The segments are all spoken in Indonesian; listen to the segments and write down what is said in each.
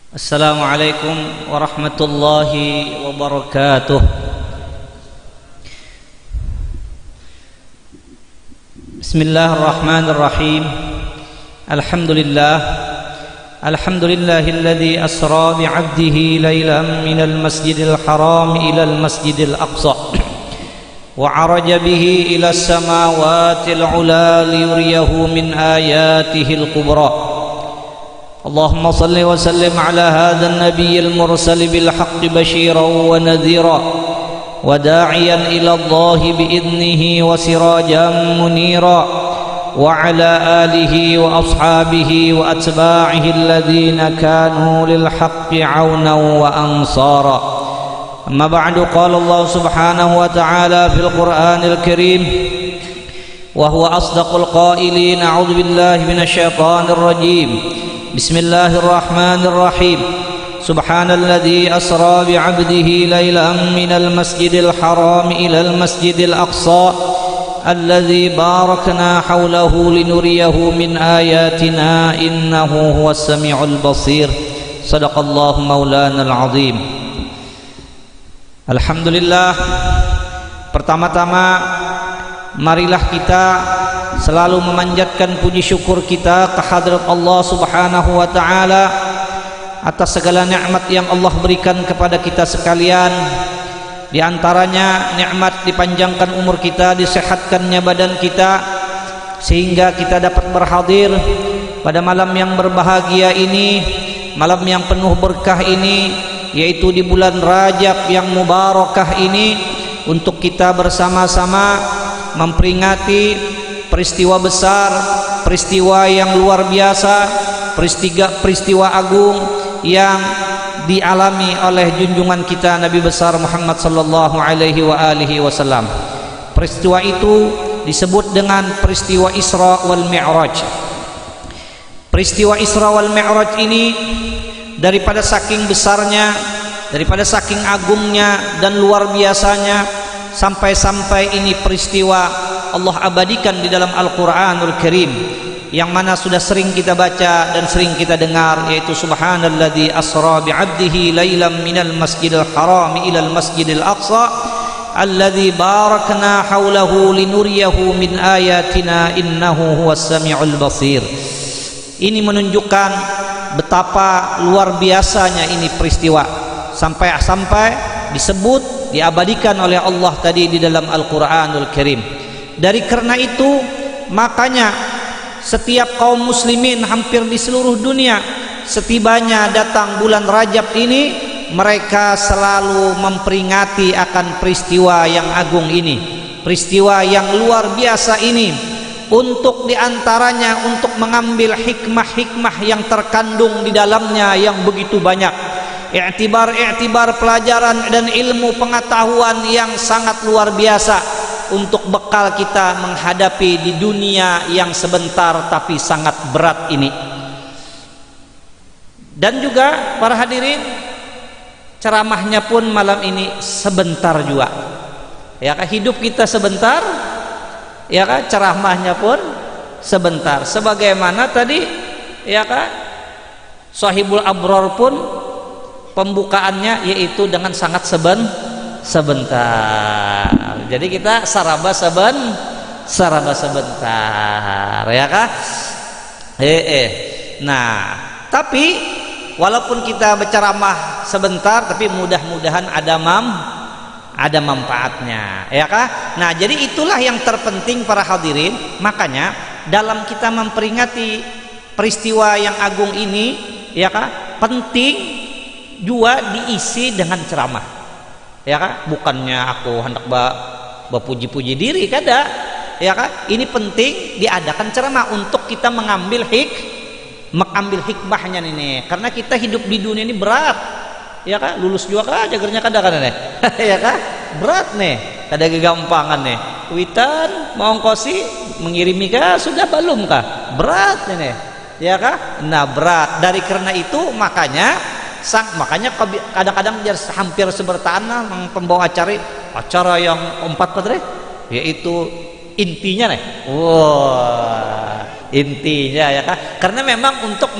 Assalamualaikum warahmatullahi wabarakatuh. Bismillahirrahmanirrahim. Alhamdulillahilladzi asra bi'abdihi laylan minal masjidil haram ilal masjidil aqsa wa araja bihi ilas samawatil ula liyuriyahu min ayatihil kubra. اللهم صل وسلم على هذا النبي المرسل بالحق بشيرا ونذيرا وداعيا إلى الله بإذنه وسراجا منيرا وعلى آله وأصحابه وأتباعه الذين كانوا للحق عونا وأنصارا. أما بعد، قال الله سبحانه وتعالى في القرآن الكريم وهو أصدق القائلين: أعوذ بالله من الشيطان الرجيم. بسم الله الرحمن الرحيم. سبحان الذي أسرى بعبده ليلا من المسجد الحرام إلى المسجد الأقصى الذي باركنا حوله لنريه من آياتنا إنه هو السميع البصير. صدق الله مولانا العظيم. Alhamdulillah. Pertama-tama marilah kita selalu memanjatkan puji syukur kita ke hadrat Allah Subhanahu wa taala atas segala nikmat yang Allah berikan kepada kita sekalian. Di antaranya nikmat dipanjangkan umur kita, disehatkannya badan kita sehingga kita dapat berhadir pada malam yang berbahagia ini, malam yang penuh berkah ini, yaitu di bulan Rajab yang mubarakah ini, untuk kita bersama-sama memperingati peristiwa besar, peristiwa yang luar biasa, peristiwa agung yang dialami oleh junjungan kita Nabi besar Muhammad sallallahu alaihi wasallam. Peristiwa itu disebut dengan peristiwa Isra wal Mi'raj. Peristiwa Isra wal Mi'raj ini daripada saking besarnya, daripada saking agungnya dan luar biasanya, sampai-sampai ini peristiwa Allah abadikan di dalam Al-Quranul Karim, yang mana sudah sering kita baca dan sering kita dengar, yaitu subhanalladzi asra bi'abdihi laylan minal masjidil haram ilal masjidil aqsa alladzi barakna haulahu linuriyahu min ayatina innahu huwas sami'ul basir. Ini menunjukkan betapa luar biasanya ini peristiwa, sampai disebut, diabadikan oleh Allah tadi di dalam Al-Quranul Karim. Dari karena itu, makanya setiap kaum muslimin hampir di seluruh dunia, setibanya datang bulan Rajab ini, mereka selalu memperingati akan peristiwa yang agung ini, peristiwa yang luar biasa ini, untuk diantaranya untuk mengambil hikmah-hikmah yang terkandung di dalamnya yang begitu banyak, i'tibar pelajaran dan ilmu pengetahuan yang sangat luar biasa, untuk bekal kita menghadapi di dunia yang sebentar tapi sangat berat ini. Dan juga para hadirin, ceramahnya pun malam ini sebentar juga, ya kan? Hidup kita sebentar, ya kan? Ceramahnya pun sebentar. Sebagaimana tadi, ya kan, Shahibul Abror pun pembukaannya yaitu dengan sangat sebentar. Jadi kita saraba sebentar, ya kah? Nah, tapi walaupun kita berceramah sebentar, tapi mudah-mudahan ada manfaatnya, ya kah? Nah, jadi itulah yang terpenting para hadirin. Makanya dalam kita memperingati peristiwa yang agung ini, ya kah, penting juga diisi dengan ceramah, ya kah? Bukannya aku hendak berpuji-puji diri, kada, ya kah? Ini penting diadakan ceramah untuk kita mengambil hikmahnya nih, karena kita hidup di dunia ini berat, ya kah? Lulus juga aja kerja kada nih, ya kah? Berat nih, kada kegampangan nih. Witan mau ongkosi mengirimi kah, sudah belum kah? Berat nih, ya kah? Nah, berat. Dari karena itu makanya kadang-kadang hampir sebertanah pembawa acara yang 4 padre, yaitu intinya nih. Wah, intinya, ya kan? Karena memang untuk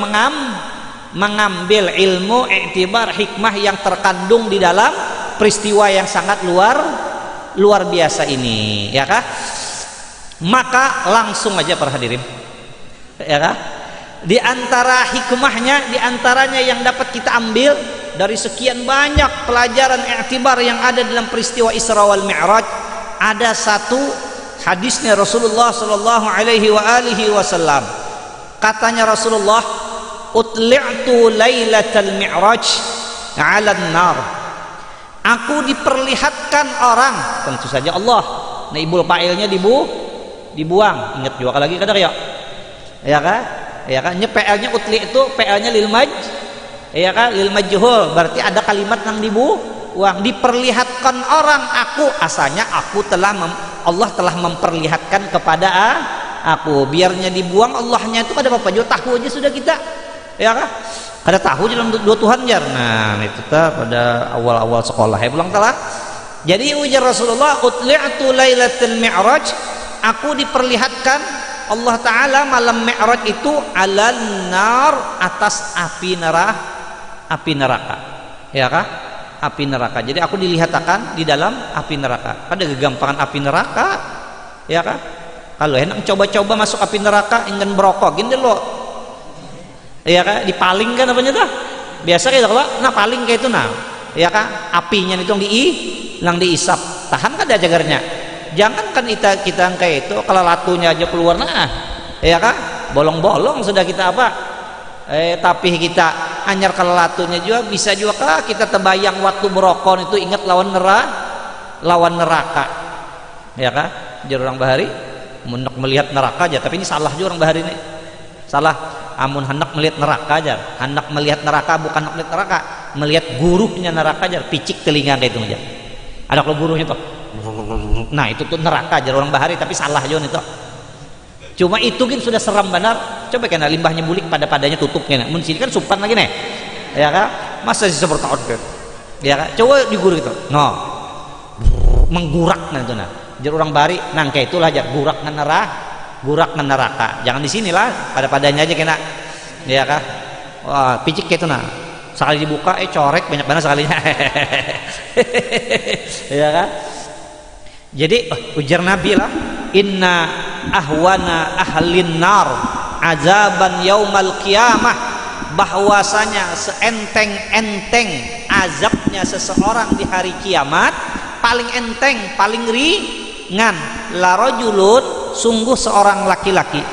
mengambil ilmu, iktibar, hikmah yang terkandung di dalam peristiwa yang sangat luar biasa ini, ya kah? Maka langsung aja para hadirin, ya kah? Di antara hikmahnya, di antaranya yang dapat kita ambil dari sekian banyak pelajaran iktibar yang ada dalam peristiwa Isra wal Mi'raj, ada satu hadisnya Rasulullah sallallahu alaihi wasallam. Katanya Rasulullah, utli'tu lailatal mi'raj 'alan nar. Aku diperlihatkan orang, tentu saja Allah. Naibul fa'ilnya dibuang. Ingat juga lagi kadang ya. Ya kan? Ya kan? PL-nya utli itu PL-nya lil maj. Ya kan? Lil majhul, berarti ada kalimat yang dibuang. Diperlihatkan orang aku, asalnya aku Allah telah memperlihatkan kepada aku. Biarnya dibuang Allahnya itu pada apa? Juga tahu aja sudah kita. Ya kan? Ada tahu dalam dua Tuhan jar. Nah, itu pada awal-awal sekolah ya pulang telah. Jadi ujar Rasulullah, utli'tu lailatul mi'raj, aku diperlihatkan Allah Ta'ala malam Mi'raj itu alal nar, atas api neraka. Ya kah? Api neraka. Jadi aku dilihatkan di dalam api neraka. Ada kegampangan api neraka, ya kah? Kalau enak coba-coba masuk api neraka, ingin berokok gini lo, ya kah? Dipaling kan apanya tuh? Biasa kayak kalau nah paling kayak itu nah, ya kah? Apinya itu yang diisap, tahan kan ada jagarnya. Jangan kan kita kayak itu, kalau latunya aja keluar nah, ya kah? Bolong-bolong sudah kita apa? Tapi kita anyar kalau latunya juga bisa juga kah kita terbayang waktu berokok itu ingat lawan neraka, ya kah? Jadi orang bahari hendak melihat neraka aja, tapi ini salah juga orang bahari ini, salah. Amun hendak melihat neraka aja, hendak melihat neraka bukan hendak melihat neraka, melihat guruhnya neraka aja, picik telinga kayak itu aja. Ada kalau guruhnya tuh, nah itu tuh neraka aja orang bahari, tapi salah juga itu. Cuma itu kan sudah seram benar. Coba kan limbahnya bulik padanya tutupnya. Mun sini kan supan lagi nih, ya kan? Masa sih seperti itu, ya kan? Coba diguru gitu, no, menggurak nah itu nah. Jadi orang bahari, nangke itulah aja gurak neraka. Jangan di sinilah, padanya aja kena, ya kan? Wah, picik kayak itu nah. Sekali dibuka, corek banyak banget sekalinya, ya kan? Jadi ujar Nabi lah, inna ahwana ahlin nar azaban yaumal qiyamah, bahwasanya seenteng-enteng azabnya seseorang di hari kiamat, paling enteng, paling ringan, la rajulun, sungguh seorang laki-laki,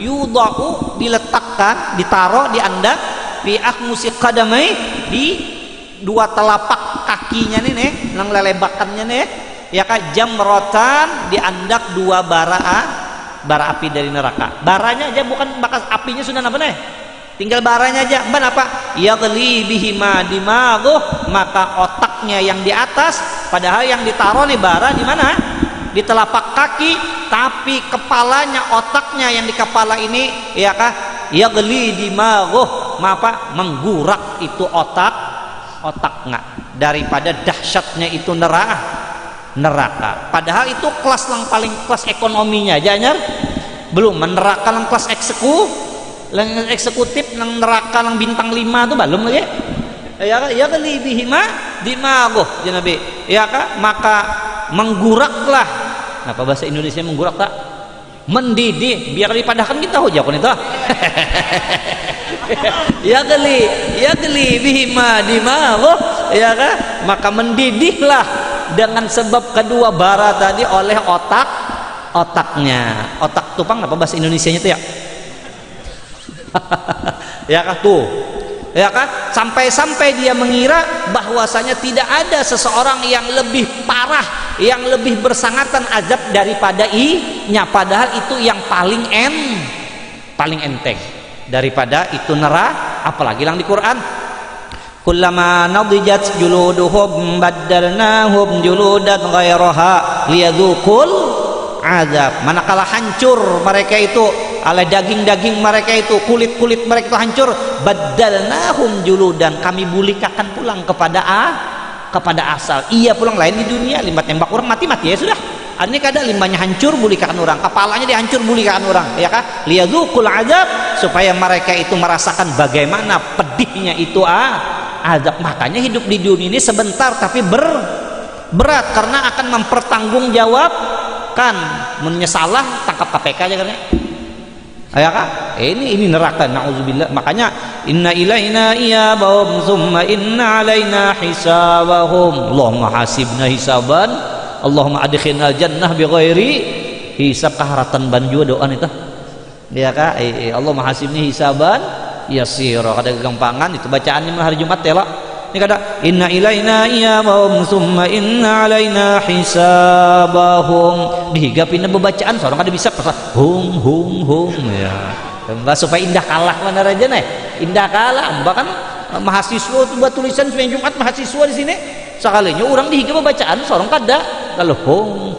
yudau, diletakkan, ditaruh, diandak, fi akhmusi qadamai, di dua telapak kakinya nih, nang lelebakannya nih, ya kan, jamrotan, diandak dua bara api dari neraka. Baranya aja bukan bakas apinya sudah apa nih, tinggal baranya aja. Ban apa? Yaghli bihima dimaguh, maka otaknya yang di atas, padahal yang ditaruh nih bara di mana? Di telapak kaki, tapi kepalanya, otaknya yang di kepala ini, ya kan, yaghli dimaguh, apa? Menggurak itu otaknya daripada dahsyatnya itu neraka. Padahal itu kelas yang paling kelas ekonominya aja nyar, belum neraka yang kelas eksekutif, yang neraka yang bintang 5 tuh belum lagi, ya kan? Ya kali bihima dimaguh ya Nabi, ya kan? Maka mengguraklah. Apa bahasa Indonesia menggurak tak? Mendidih, biar dipadahkan kita hujahkan itu. Ya kali bihima dimaguh, ya kan? Maka mendidihlah dengan sebab kedua bara tadi oleh otaknya. Otak tupang apa bahasa Indonesianya itu ya? Ya kan tuh, ya kan, sampai dia mengira bahwasanya tidak ada seseorang yang lebih parah, yang lebih bersangatan azab daripada inya, padahal itu yang paling enteng daripada itu neraka. Apalagi yang di Quran, kullama nadijat juluduhum baddalnahum juludan ghairaha liyadzuqul azab. Manakala hancur mereka itu, ala daging-daging mereka itu, kulit-kulit mereka itu hancur, baddalnahum juludan, kami bulikakan pulang kepada asal. Iya pulang lain di dunia, lima tembak orang mati ya sudah. Ini kada limbahnya hancur bulikan orang, kepalanya dihancur bulikan orang, ya kah? Liyadzuqul azab, supaya mereka itu merasakan bagaimana pedihnya itu azab. Makanya hidup di dunia ini sebentar tapi berat karena akan mempertanggungjawabkan. Menyesalah tangkap KPK aja kan ya. Ya kah? Ini neraka, naudzubillah. Makanya inna ilaina iyabahum thumma inna alaina hisabahum. Allahumma hasibna hisaban, Allahumma adkhilna jannah bighairi hisab. Kaharatan banjua doa itu. Ya kah? Allahumma hasibni hisaban yasira. Kada gampangan itu bacaannya hari Jumat ya lah. Ini kata inna ilaina iyabahum thumma inna alaina hisabahum. Dihigapin bebacaan seorang kada bisa hum ya. Mbak supaya indah kalah mana aja nih. Indah kalah. Bahkan mahasiswa buat tulisan Senin Jumat mahasiswa di sini sekalinya orang dihigap bebacaan seorang kada kalau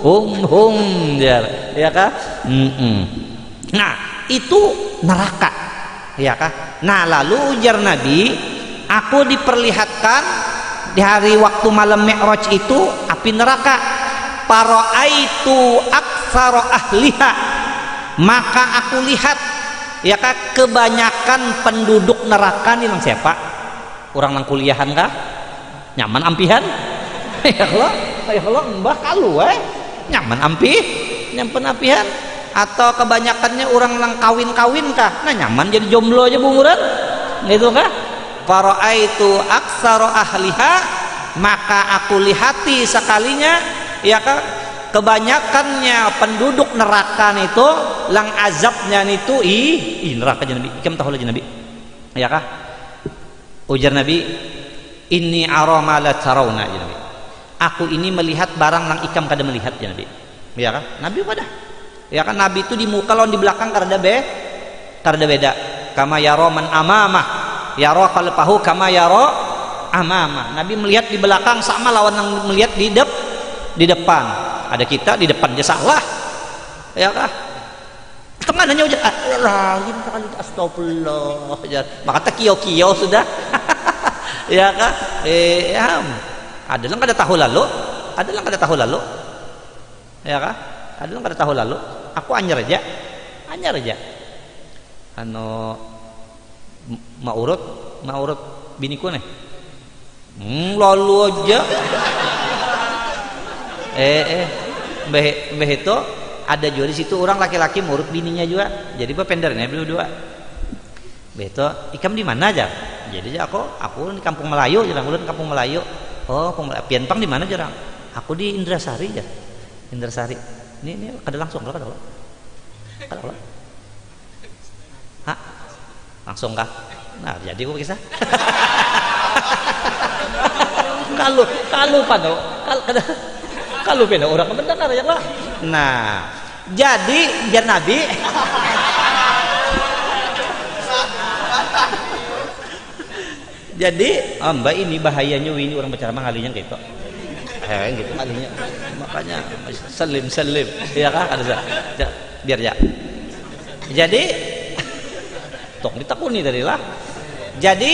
hum ya kah? Nah, itu neraka. Ya kah? Nah, lalu ujar Nabi, aku diperlihatkan di hari waktu malam Mi'raj itu api neraka. Para'aitu aktsara ahliha, maka aku lihat ya kah kebanyakan penduduk neraka nih nang siapa? Orang nang kuliahan kah? Nyaman ampihan? Ya Allah mbah kalu nyaman nyampen ampihan, atau kebanyakannya orang nang kawin kah? Nah nyaman jadi jomblo aja bunguran gitu kah? Fara'aitu aktsara ahliha, maka aku lihati sekalinya ya kah kebanyakannya penduduk neraka itu lang azabnya itu neraka aja Nabi. Ikam tahu aja Nabi. Ya kah? Ujar Nabi, inni ara ma la tarawna aja Nabi. Aku ini melihat barang lang ikam kada melihat ya Nabi. Ya kah? Nabi kada. Ya kan Nabi itu di muka lawan di belakang kada beda. Kama yara man amamah yara khalfahu kama yara amama. Nabi melihat di belakang sama lawan yang melihat di depan. Ada kita di depan aja salah. Ya kah? Tengah nanya ujar lain kali astagfirullah. Maka kio sudah. Ya kah? Ada lang kada tahu lalu. Ya kah? Ada lang kada tahu lalu. Aku anyar aja. Maurut biniku nih lalu aja mbah itu ada juga di situ orang laki-laki murut bininya juga, jadi pendernya berdua. Mbah itu ikam di mana aja? Jadi aku di Kampung Melayu, jarang ulun Kampung Melayu. Oh, Pianpang di mana jarang? Aku di Indrasari aja. Indrasari. Ini kada langsung kada lah. Hah? Langsung kah? Nah, jadi aku kisah. Kalau pano orang kebenar ya lah. Nah, jadi jar Nabi jadi mbak ini bahayanya ini orang bicara mangalinya gitu. Gitu ngalinya. Makanya selim ya kah ada biar ya. Jadi tok ditakuni tadi lah. Jadi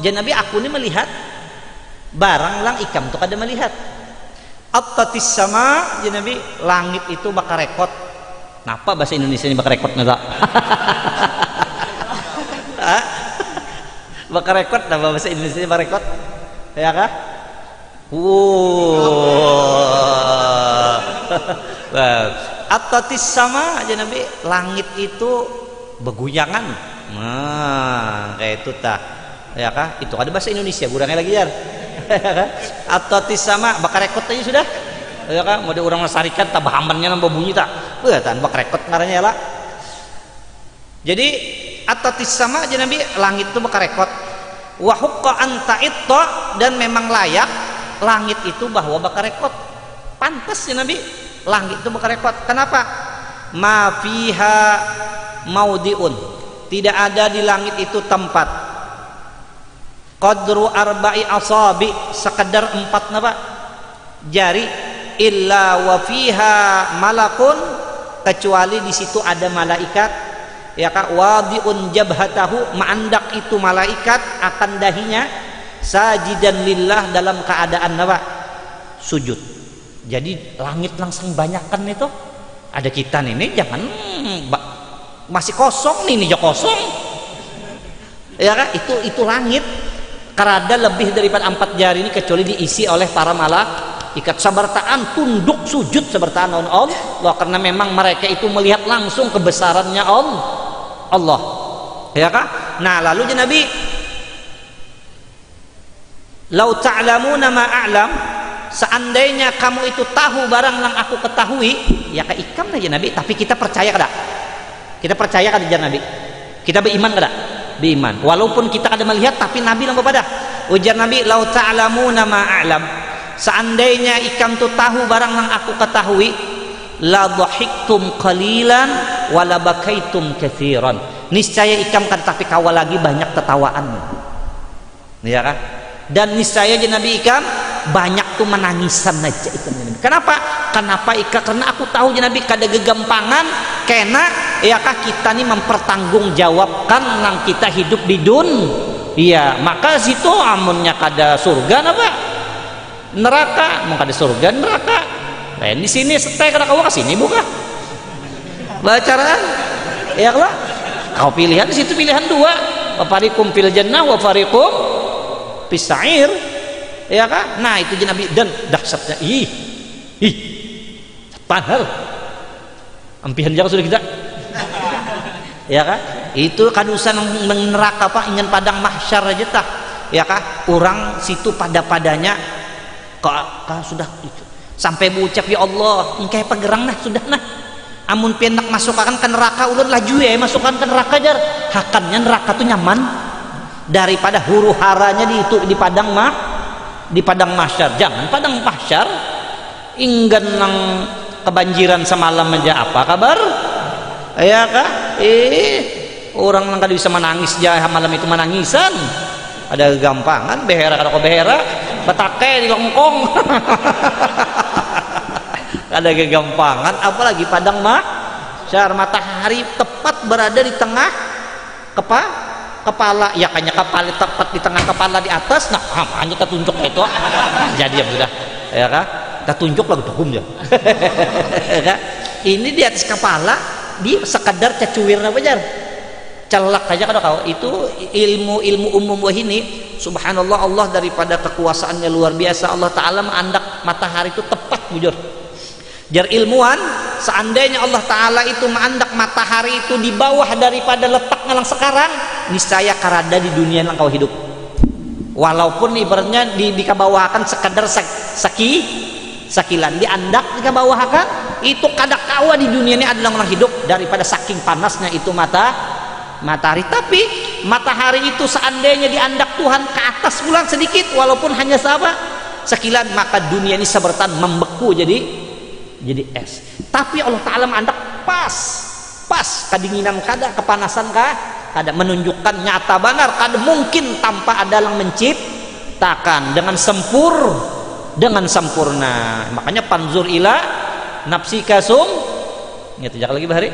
Nabi aku ini melihat barang lang ikam tuh kada melihat. Attatis sama Nabi langit itu bakal rekod. Napa bahasa Indonesia ini bakal rekod nggak? Bakal rekod napa bahasa Indonesia bakal rekod? Ya kah? Attatis sama Nabi langit itu beguyangan. Nah, kayak itu tak. Ya kah? Itu ada bahasa Indonesia, kurangnya lagi jar. Attatis sama bakal rekod aja sudah. Ya kah? Mau orang melestarikan tabahamannya nambah bunyi tak? Tan bakal rekod ngarannya lah. Jadi attatis sama Nabi langit itu bakal rekod. Wa haqqa an ta'itta, dan memang layak langit itu bahwa bakal rekod. Pantas ya Nabi langit itu bakal rekod. Kenapa? Ma fiha maudiun, tidak ada di langit itu tempat qadru arba'i asabi, sekedar 4 napa jari, illa wa fiha malakun, kecuali di situ ada malaikat ya kak, wadi'un jabhatahu, ma'andak itu malaikat akan dahinya, sajidan lillah, dalam keadaan napa sujud. Jadi langit langsung banyakkan itu. Ada kita nih jangan masih kosong nih kosong. Ya kan? Itu langit. Karada lebih daripada 4 jari ini kecuali diisi oleh para malaikat. Sabartaan tunduk sujud sabartaan Allah karena memang mereka itu melihat langsung kebesarannya Allah. Ya kan? Nah, lalu Nabi, "Lau ta'lamuna ma a'lam", seandainya kamu itu tahu barang yang aku ketahui, ya ka ikam aja Nabi, tapi kita percaya kada? Kita percaya kada Nabi? Kita beriman kada? Beriman. Walaupun kita kada melihat tapi Nabi lang kepada. Ujar Nabi, "Lau ta'lamuna ma a'lam", seandainya ikam tu tahu barang yang aku ketahui, la dhahiktum qalilan wa la bakaitum katsiran. Niscaya ikam kan tapi kawal lagi banyak tertawaan. Ya kan? Dan niscaya je Nabi ikam banyak tuh menangisan aja ikam Nabi. Kenapa? Kenapa ikam? Karena aku tahu je Nabi kada gegampangan kena ya kah kita nih mempertanggungjawabkan nang kita hidup di iya, maka situ amunnya kada surga apa? Neraka, mau kada surga neraka. Lain di sini setek kada kau kesini buka. Bacaraan. Ya lah. Kau pilihan di situ pilihan 2. Wa fariqum fil jannah wa fariqum fis sa'ir. Ya kan? Nah, itu je Nabi dan dahsyatnya. Ih. Panhal. Ampihan jangan sudah kita. Ya kan? Itu kadusan neraka apa ingin padang mahsyar aja tah. Ya kan? Orang situ padanya kok sudah itu. Sampai mengucap ya Allah, engkau pegerang nah sudah nah. Amun pendak masukkan ke neraka ulun laju ya masukkan ke neraka jar. Hakannya neraka tuh nyaman daripada huru haranya di padang mahsyar. Jangan padang mahsyar inggan nang kebanjiran semalam aja apa kabar? Ya kah? Orang nang kada bisa menangis aja malam itu menangisan. Ada gampangan behera kada kok behera betake di longkong. Ada kegampangan apalagi padang mahsyar, matahari tepat berada di tengah kepala ya kayaknya kepala tepat di tengah kepala di atas. Nah hanya kita tunjuk itu jadi ya sudah ya kan kita tunjuk lagu tukum ya. Ini di atas kepala di sekadar cacuwir apa jar celak aja kada kau. Itu ilmu umum wah ini subhanallah. Allah daripada kekuasaannya luar biasa. Allah Ta'ala mengandak matahari itu tepat bujur. Jar ilmuwan, seandainya Allah Ta'ala itu mengandak matahari itu di bawah daripada letaknya yang sekarang, niscaya karada di dunia yang kau hidup. Walaupun ibaratnya dikabawakan sekadar sakilan diandak dikabawakan, itu kada kawa di dunia ini adalah orang hidup daripada saking panasnya itu matahari. Tapi matahari itu seandainya diandak Tuhan ke atas pulang sedikit, walaupun hanya sekilan, maka dunia ini sebertan membeku jadi es. Tapi Allah Ta'ala mengandak pas kedinginan kada, kepanasan kada, menunjukkan nyata benar kada mungkin tanpa ada yang menciptakan dengan sempurna. Makanya panzur ila nafsika sum ngerti jak lagi bahari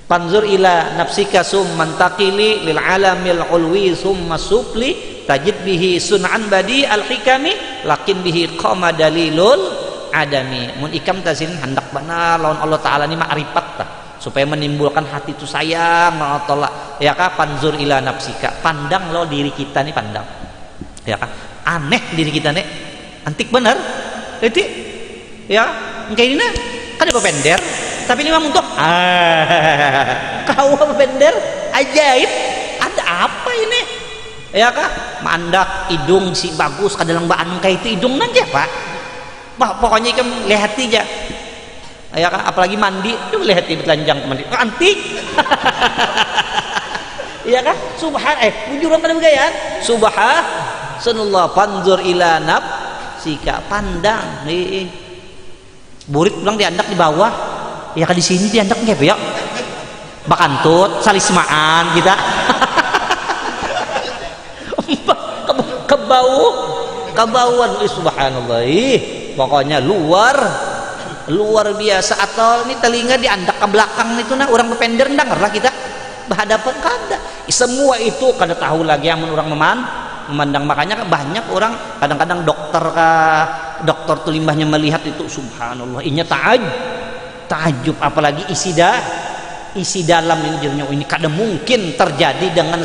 panzur ila nafsika sum mantakili lil alamil ulwi summa supli tajid bihi sun'an badi al hikami lakin bihi qama dalilul adami. Mun ikam tazin hendak benar lawan Allah Ta'ala ini ma'rifat tah supaya menimbulkan hati itu sayang Allah ya kah. Panzur ila nafsika, pandang lo diri kita nih, pandang ya kah. Aneh diri kita nih antik bener itu ya kayak ini kan ada pender tapi ini mah untuk kau pender ajaib. Ada apa ini ya kah? Mandak hidung si bagus kadalang baan kayak itu hidung aja pak. Pokoknya ikan lihat aja ya kan, apalagi mandi tuh lihat telanjang mandi antik. Ya kan bujuran pada begayaan subhanallah. Panzur ila nafsika, pandang nih burit pulang diandak di bawah ya kan, di sini diandak nggak ya bakantut salismaan kita. kebauan subhanallah. Pokoknya luar biasa. Atau ini telinga diandak ke belakang itu nah orang berpender dengar lah kita berhadapan kada. Semua itu kada tahu lagi yang orang memandang. Makanya banyak orang kadang-kadang dokter dokter tuh limbahnya melihat itu, subhanallah, inya takjub, apalagi isi dalam ini jadinya, ini kada mungkin terjadi dengan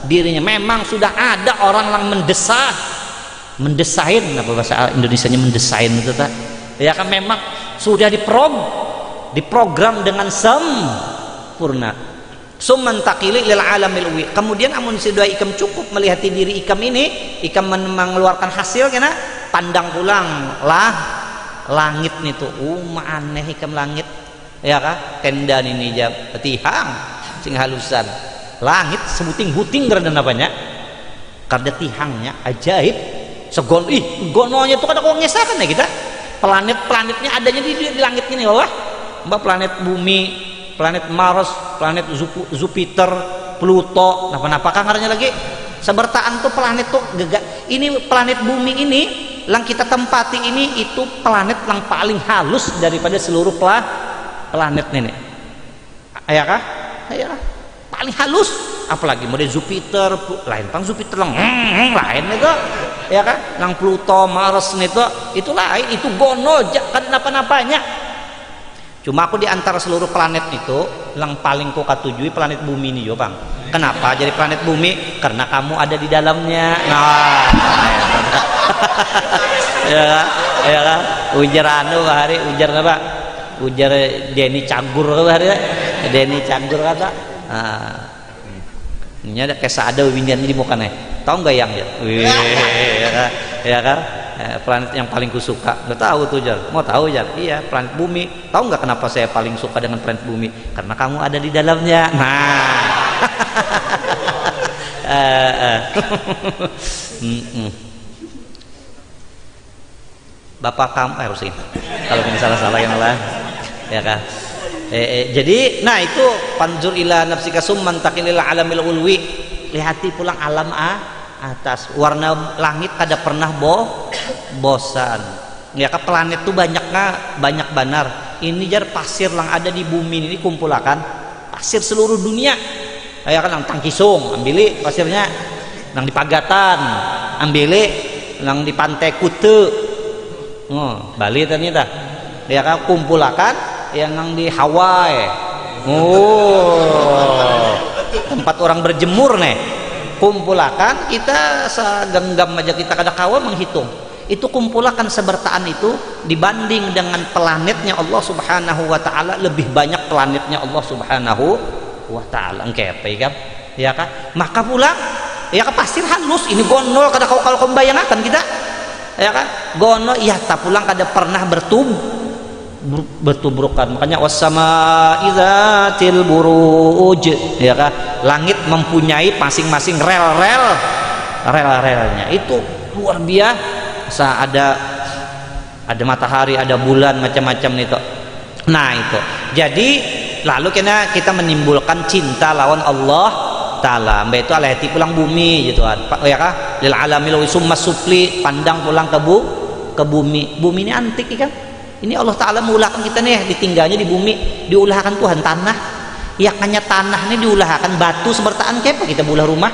dirinya. Memang sudah ada orang yang mendesain, apa bahasa Indonesianya mendesain itu tak? Ya kan, memang sudah diprogram dengan sempurna. Summan taqili lil alamil wi. Kemudian amun si dua ikam cukup melihat diri ikam ini, ikam mengeluarkan hasil kena pandang pulang lah langit nih tuh. Aneh ikam langit. Ya kah? Tenda ini jam tihang sing halusan. Langit sebuting-buting karena apanya? Karena tihangnya ajaib. Gononya tuh kada kau ngesakan ya kita. Planet-planetnya adanya di langit ini bawah. Mbak planet bumi, planet Mars, planet Jupiter, Pluto, apa kangarnya lagi. Sebertaan tuh planet tuh ini planet bumi ini yang kita tempati ini, itu planet yang paling halus daripada seluruh planet ini. Ya kah? Ya, paling halus. Apalagi model Jupiter, lain pang Jupiter lain itu. Ya kan? Yang Pluto, Mars itu lain, itu gono kan apa-apanya. Cuma aku di antara seluruh planet itu yang paling kau katujui planet bumi ini yo bang. Kenapa jadi planet bumi? Karena kamu ada di dalamnya. Nah, ya kan? Ujar bahari, ujar apa? Ujar Denny Cagur bahari, Denny Cagur kata. Ini ada kisah ada windian di muka nih. Tahu nggak yang ya? Ya kan? Planet yang paling kusuka, nggak tahu tuh Jar, mau tahu Jar? Iya, planet bumi. Tahu nggak kenapa saya paling suka dengan planet bumi? Karena kamu ada di dalamnya. Nah, Bapak kamu harus ini. Kalau ini salah yang lah, ya kan? Jadi, nah itu panjur ila nafsika summan taqilil alamil ulwi. Lihati pulang alam atas, warna langit kada pernah bosan. Ya kan, planet tuh banyak banar. Ini Jar pasir yang ada di bumi ini kumpulakan pasir seluruh dunia. Ya kan, yang Tangkisung ambili pasirnya, yang di Pagatan ambili, yang di Pantai Kute, Bali ternyata. Ya kan, kumpulakan yang di Hawaii. Tempat orang berjemur nih, kumpulakan kita segenggam aja kita kada kawan menghitung. Itu kumpulakan sebertaan itu dibanding dengan planetnya Allah Subhanahu wa taala, lebih banyak planetnya Allah Subhanahu wa taala. Engkepe kan? Ya kan? Maka pula ya kan pasir halus ini gonol kada kalau kau bayangkan kita. Ya kan? Gonol ya tak pulang kada pernah bertubrukan. Makanya wassama'i dzatil buruj, ya kan, langit mempunyai masing-masing relnya itu luar biasa. Ada matahari, ada bulan, macam-macam itu. Nah itu jadi lalu kita menimbulkan cinta lawan Allah taala. Mbak itu alati pulang bumi gitu kan, ya kan, lil alamil summa supli, pandang pulang ke bumi. Bumi ini antik kan. Ini Allah Ta'ala mengulahkan kita nih, ditinggalnya di bumi, diulahkan Tuhan tanah. Ya hanya tanah ini diulahkan batu sebertaan kayak kita bulah rumah.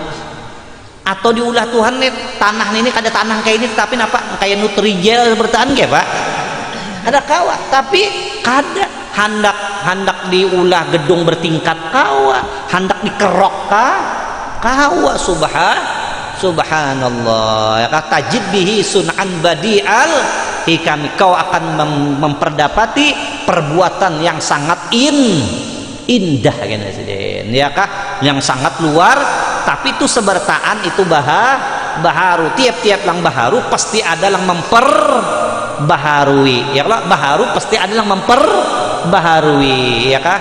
Atau diulah Tuhan nih, tanah ini kada tanah kayak ini, tapi apa kayak nutrijel sebertaan kayak Pak. Ada kawat, tapi kada hendak diulah gedung bertingkat kawa, hendak dikerok kawa. Subhanallah. Ya kata tajid bihi sun'an badi'al hikami, kau akan memperdapati perbuatan yang sangat indah ya kah, yang sangat luar, tapi itu sebertaan itu baharu. Tiap-tiap yang baharu pasti ada yang memperbaharui, ya kah, baharu pasti ada yang memperbaharui, ya kah.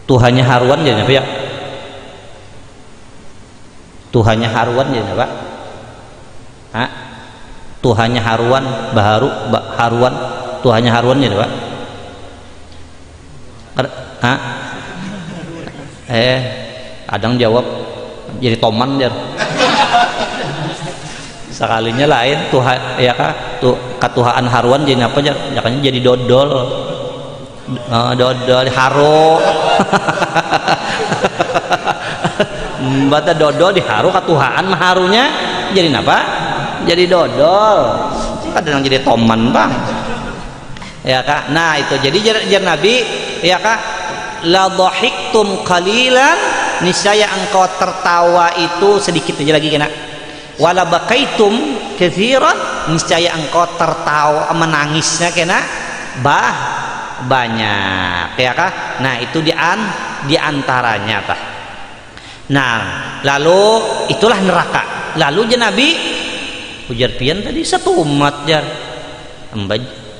Tuhannya haruan ya Pak. Tuhannya haruan ya Pak. Tuhannya haruan, haruan. Tuhannya haruan ya Pak. Adang jawab jadi toman jar. Sekalinya lain Tuhan ya kah, katuhaan haruan jadi apa jar? Jangan jadi dodol. dodol haru bata dodol diharu katuhaan mah harunya jadi apa? Jadi dodol. Kadang jadi toman bang. Ya kak. Nah itu jadi jar Nabi ya kak, la dhahiktum qalilan, niscaya engkau tertawa itu sedikit aja lagi kena. Wala bakaitum katsiran, niscaya engkau tertawa menangisnya kena banyak ya kak. Nah itu di antaranya tah. Nah lalu itulah neraka. Lalu jar Nabi ujar pian tadi satu umat jar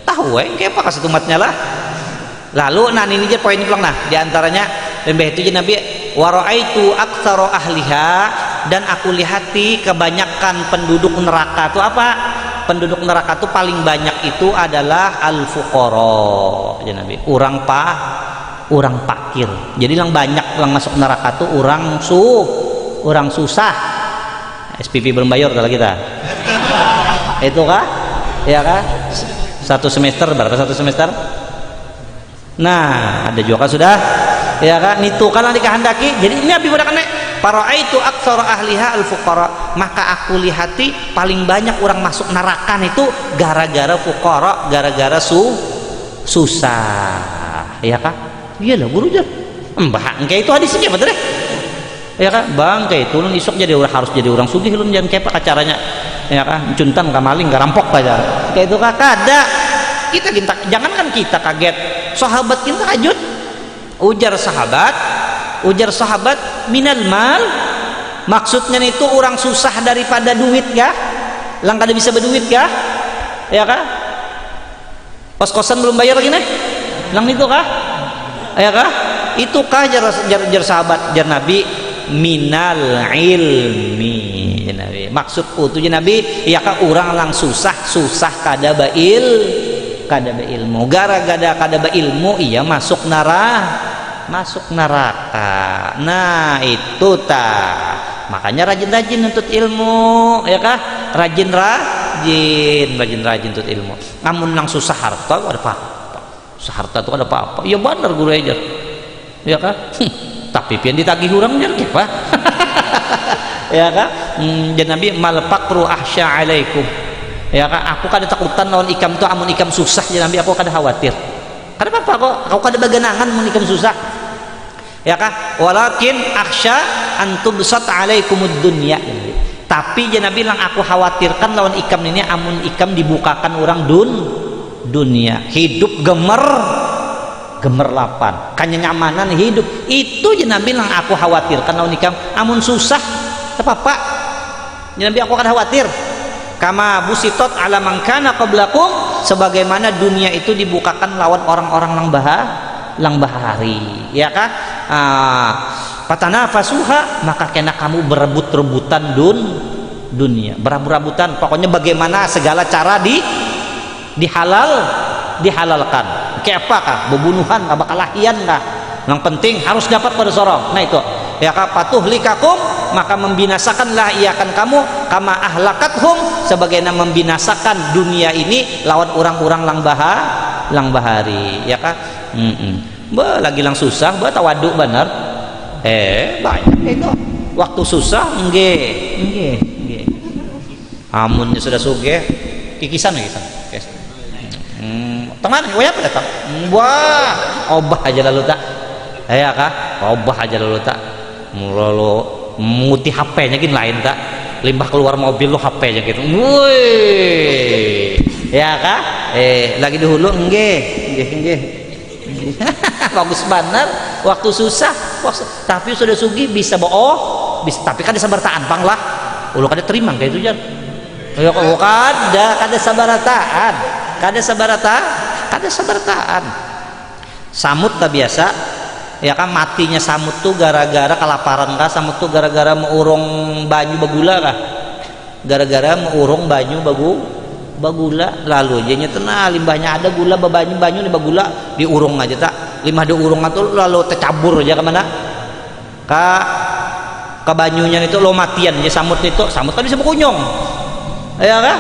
tahu kayak apa satu umatnya lah. Lalu nah ini aja poin pulang nah diantaranya lembeh itu jar Nabi waraaitu aktsara ahliha, dan aku lihati kebanyakan penduduk neraka itu apa? Penduduk neraka itu paling banyak itu adalah al-fuqara jar Nabi, orang fakir. Jadi yang banyak yang masuk neraka tuh orang susah. SPP belum bayar kalau kita. Itu kah? Ya kah? Satu semester berapa satu semester? Nah, ada juga kan sudah. Ya kan? Itu kan yang dikehendaki. Jadi ini Nabi berkata, "Fara'aitu aktsara ahliha al-fuqara." Maka aku lihati paling banyak orang masuk neraka itu gara-gara fuqara, gara-gara susah. Ya kah? Iyalah guru jar. Mbah engke itu hadisnya betul deh. Ya kan? Bang kayak itu lu isok jadi orang harus jadi orang sugih lu jangan kayak apa caranya. Ya kan? Cuntan ka maling ka rampok aja. Kayak itu kah kada. Kita jangankan kita kaget. Sahabat kita kajut. Ujar sahabat minal mal. Maksudnya itu orang susah daripada duit kah? Lang kada bisa berduit kah? Ya kah? Kos-kosan belum bayar lagi nih. Lang itu kah? Ya kah? Itu kah jar sahabat jar Nabi minal ilmi ya Nabi. Maksudku tuh jar Nabi ya kah orang lang susah kada ilmu. Gara-gara kada ilmu iya masuk neraka. Nah itu makanya rajin-rajin untuk ilmu ya kah? Rajin untuk ilmu. Namun lang susah harta ada apa? Harta itu ada apa-apa ya benar guru aja ya kan tapi pian ditagih orang jar apa ya kan dan Nabi mal faqru ahsya alaikum ya kan aku kada takutan lawan ikam tu amun ikam susah ya Nabi aku kada khawatir kada apa kok aku kada baganangan mun ikam susah ya kan walakin ahsya an tubsat alaikumud dunya tapi ya Nabi bilang aku khawatirkan lawan ikam ini amun ikam dibukakan orang dunia hidup gemerlapan kenyamanan hidup itu ya Nabi bilang aku khawatirkan lawan ikam amun susah apa ya Nabi aku akan khawatir kama busitot ala man kana qablakum sebagaimana dunia itu dibukakan lawan orang-orang lang bahari ya kah fatanafasuha maka kena kamu berebut-rebutan dunia berebut-rebutan pokoknya bagaimana segala cara dihalalkan kayak apa kah bebunuhan kah bakalahian kah yang penting harus dapat pada sorong. Nah itu ya kah patuhlikakum maka membinasakanlah iakan kamu kama ahlakathum sebagaimana membinasakan dunia ini lawan orang-orang lang bahari ya kah lagi lang susah tawadu benar banyak itu waktu susah nggih amunnya sudah sugih kikisan teman waya apa datang wah obah aja lalu tak ya kah obah aja lalu tak lalu muti HP nya gini lain tak limbah keluar mobil lu HP nya gitu woi ya kah lagi dahulu nggih bagus benar waktu susah tapi sudah sugi bisa bisa tapi kan sabar taan pang lah ulo kada terima kayak itu jar ya kada sabarataan samut tak biasa ya kan matinya samut tuh gara-gara kelaparan kah samut tuh gara-gara meurung banyu bagula kah gara-gara meurung banyu bagula lalu jadinya tenang limbahnya ada gula banyu nih bagula diurung aja tak limbah diurung atau lalu tercabur aja kemana ke banyunya itu lo matian ya samut kan bisa berkunyong ya kan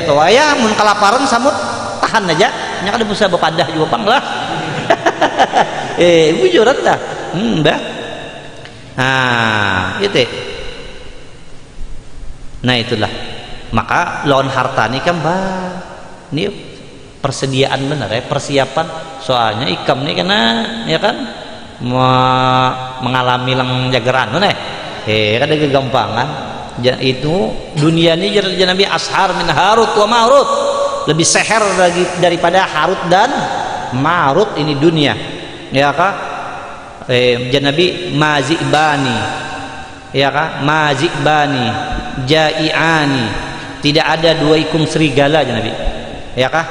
tuh ayah mun kelaparan samut tahan aja nya kada bisa berpadah juga pang lah bujuran dah. Bah. Nah, itu. Nah, itulah. Maka lawan harta ini kan ini persediaan benar ya, persiapan. Soalnya ikam ini kena ya kan mengalami lang jagaran nih. Kan ada kegampangan. Itu dunia ini jadi Nabi ashar min Harut wa Marut. Lebih seher daripada Harut dan Marut ini dunia. Ya kan? Nabi mazibani. Ya kan? Mazibani, jai'ani. Tidak ada dua ikung serigala Nabi. Ya kah?